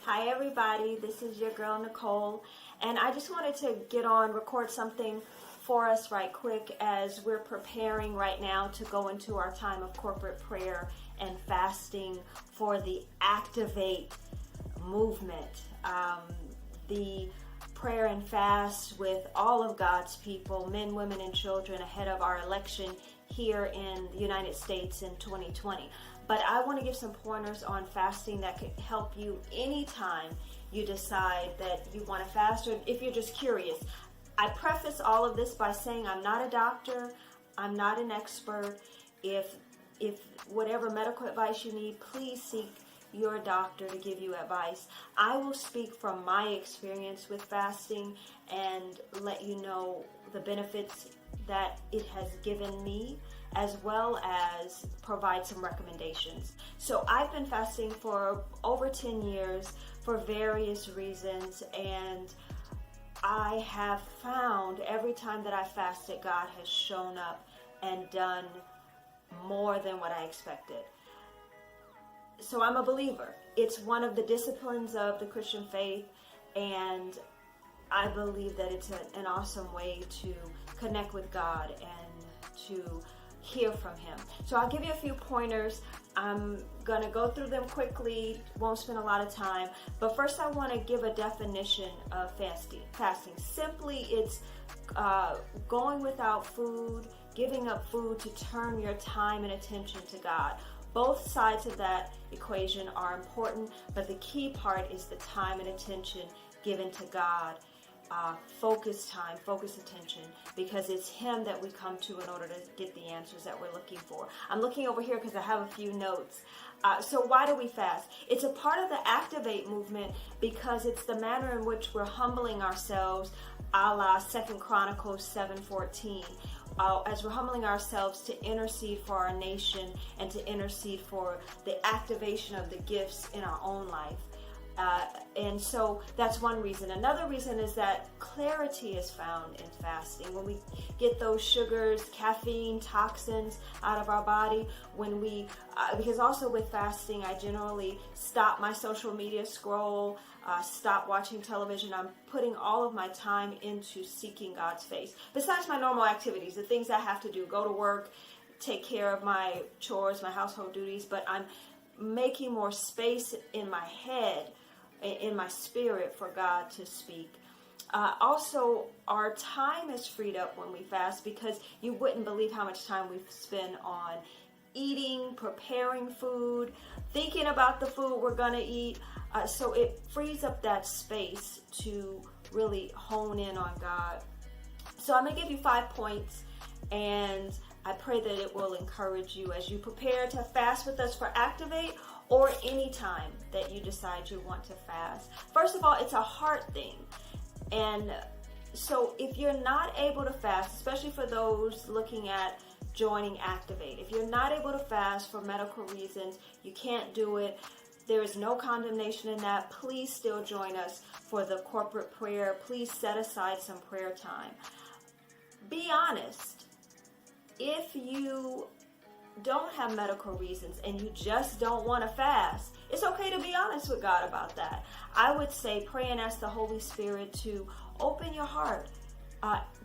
Hi everybody, this is your girl Nicole, and I just wanted to record something for us right quick as we're preparing right now to go into our time of corporate prayer and fasting for the Activate movement. The prayer and fast with all of God's people, men, women, and children ahead of our election here in the United States in 2020. But I want to give some pointers on fasting that could help you anytime you decide that you want to fast, or if you're just curious. I preface all of this by saying I'm not a doctor, I'm not an expert. If whatever medical advice you need, please seek your doctor to give you advice. I will speak from my experience with fasting and let you know the benefits that it has given me, as well as provide some recommendations. So I've been fasting for over 10 years for various reasons, and I have found every time that I fasted, God has shown up and done more than what I expected. So I'm a believer. It's one of the disciplines of the Christian faith, and I believe that it's an awesome way to connect with God and to hear from Him. So I'll give you a few pointers. I'm going to go through them quickly, won't spend a lot of time, but first I want to give a definition of fasting. Simply, it's going without food, giving up food to turn your time and attention to God. Both sides of that equation are important, but the key part is the time and attention given to God. Focus time, focus attention, because it's Him that we come to in order to get the answers that we're looking for. I'm looking over here because I have a few notes. So why do we fast? It's a part of the Activate movement because it's the manner in which we're humbling ourselves, a la 2 Chronicles 7:14. As we're humbling ourselves to intercede for our nation and to intercede for the activation of the gifts in our own life. And so that's one reason. Another reason is that clarity is found in fasting. When we get those sugars, caffeine, toxins out of our body, because also with fasting, I generally stop my social media scroll, stop watching television. I'm putting all of my time into seeking God's face. Besides my normal activities, the things I have to do, go to work, take care of my chores, my household duties, but I'm making more space in my head, in my spirit, for God to speak. Also, our time is freed up when we fast, because you wouldn't believe how much time we've spent on eating, preparing food, thinking about the food we're going to eat. So it frees up that space to really hone in on God. So I'm going to give you 5 points, and I pray that it will encourage you as you prepare to fast with us for Activate, or any time that you decide you want to fast. First of all, it's a heart thing. And so if you're not able to fast, especially for those looking at joining Activate, if you're not able to fast for medical reasons, you can't do it, there is no condemnation in that. Please still join us for the corporate prayer. Please set aside some prayer time. Be honest. If you don't have medical reasons and you just don't want to fast, it's okay to be honest with God about that. I would say pray and ask the Holy Spirit to open your heart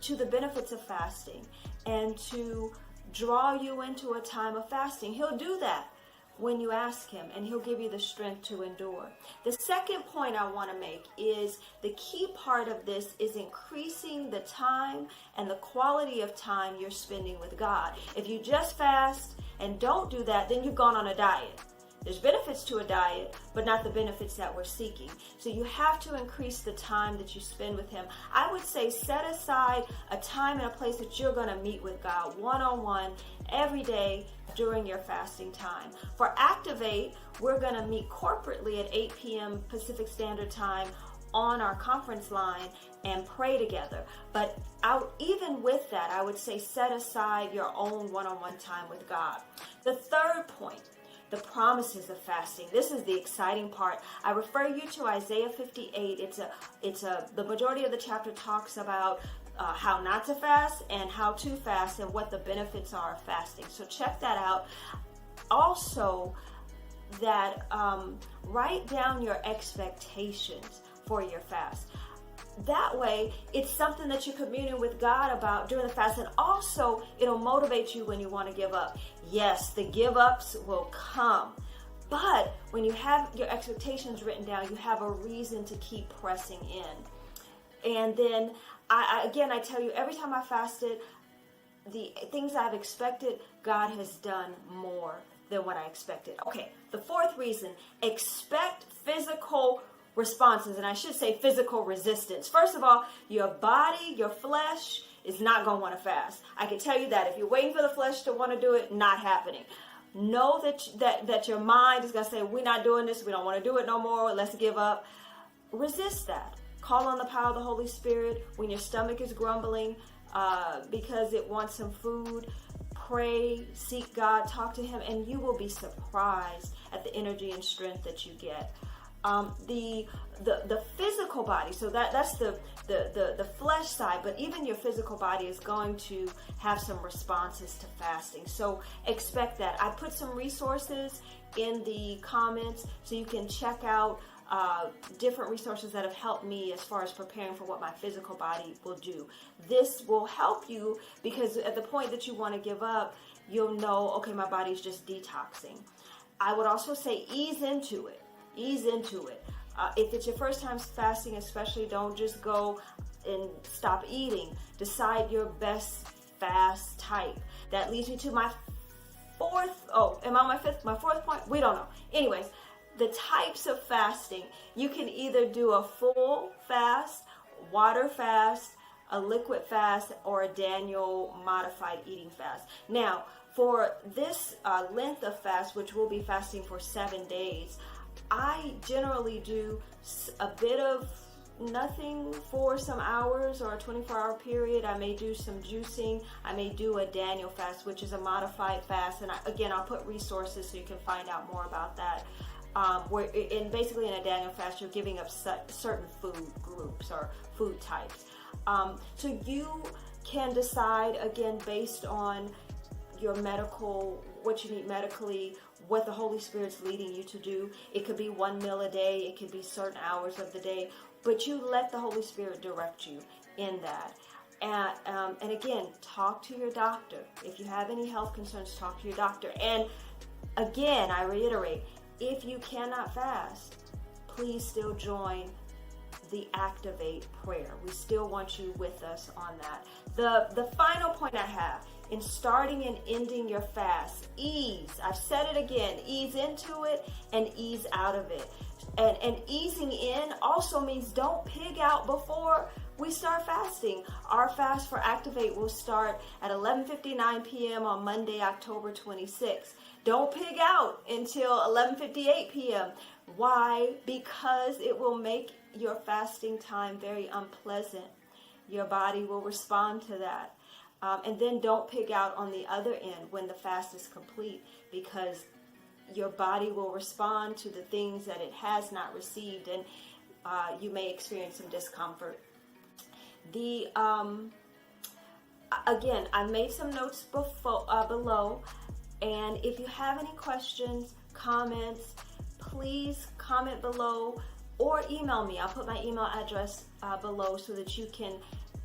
to the benefits of fasting and to draw you into a time of fasting. He'll do that when you ask Him, and He'll give you the strength to endure. The second point I want to make is the key part of this is increasing the time and the quality of time you're spending with God. If you just fast and don't do that, then you've gone on a diet. There's benefits to a diet, but not the benefits that we're seeking. So you have to increase the time that you spend with Him. I would say set aside a time and a place that you're going to meet with God one-on-one every day during your fasting time. For Activate, we're going to meet corporately at 8 p.m. Pacific Standard Time on our conference line and pray together. But even with that, I would say set aside your own one-on-one time with God. The third point, the promises of fasting. This is the exciting part. I refer you to Isaiah 58. The majority of the chapter talks about how not to fast and how to fast and what the benefits are of fasting. So check that out. Also, that write down your expectations for your fast. That way, it's something that you're communing with God about during the fast, and also it'll motivate you when you want to give up. Yes, the give ups will come, but when you have your expectations written down, you have a reason to keep pressing in. And then, I tell you, every time I fasted, the things I've expected, God has done more than what I expected. Okay, the fourth reason, expect physical responses, and I should say physical resistance. First of all, your body, your flesh is not going to want to fast. I can tell you that. If you're waiting for the flesh to want to do it, not happening. Know that your mind is going to say, we're not doing this, we don't want to do it no more, let's give up. Resist that. Call on the power of the Holy Spirit when your stomach is grumbling because it wants some food. Pray, seek God, talk to Him, and you will be surprised at the energy and strength that you get. The physical body, so that's the flesh side, but even your physical body is going to have some responses to fasting. So expect that. I put some resources in the comments so you can check out different resources that have helped me as far as preparing for what my physical body will do. This will help you because at the point that you want to give up, you'll know, okay, my body's just detoxing. I would also say ease into it. Ease into it. If it's your first time fasting, especially, don't just go and stop eating. Decide your best fast type. That leads me to my fourth. Oh, am I on my fifth? My fourth point? We don't know. Anyways, the types of fasting. You can either do a full fast, water fast, a liquid fast, or a Daniel modified eating fast. Now, for this length of fast, which we'll be fasting for 7 days, I generally do a bit of nothing for some hours or a 24-hour period. I may do some juicing. I may do a Daniel fast, which is a modified fast. And I'll put resources so you can find out more about that. Basically in a Daniel fast, you're giving up certain food groups or food types. So you can decide, again, based on your what you need medically, what the Holy Spirit's leading you to do. It could be 1 meal a day. It could be certain hours of the day. But you let the Holy Spirit direct you in that. And again, talk to your doctor. If you have any health concerns, talk to your doctor. And again, I reiterate, if you cannot fast, please still join the Activate prayer. We still want you with us on that. The final point I have in starting and ending your fast, ease. I've said it again, ease into it and ease out of it. And easing in also means don't pig out before we start fasting. Our fast for Activate will start at 11:59 p.m. on Monday, October 26th. Don't pig out until 11:58 p.m. Why? Because it will make your fasting time very unpleasant. Your body will respond to that. And then don't pig out on the other end when the fast is complete, because your body will respond to the things that it has not received, and you may experience some discomfort. Again, I made some notes below, and if you have any questions, comments, please comment below or email me. I'll put my email address below so that you can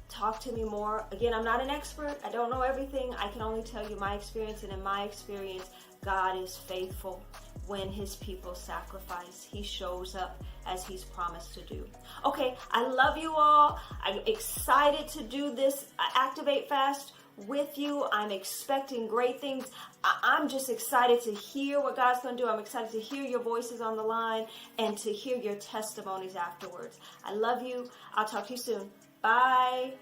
talk to me more. Again, I'm not an expert. I don't know everything. I can only tell you my experience, and in my experience, God is faithful. When His people sacrifice, He shows up as He's promised to do. Okay, I love you all. I'm excited to do this Activate fast with you. I'm expecting great things. I'm just excited to hear what God's going to do. I'm excited to hear your voices on the line and to hear your testimonies afterwards. I love you. I'll talk to you soon. Bye.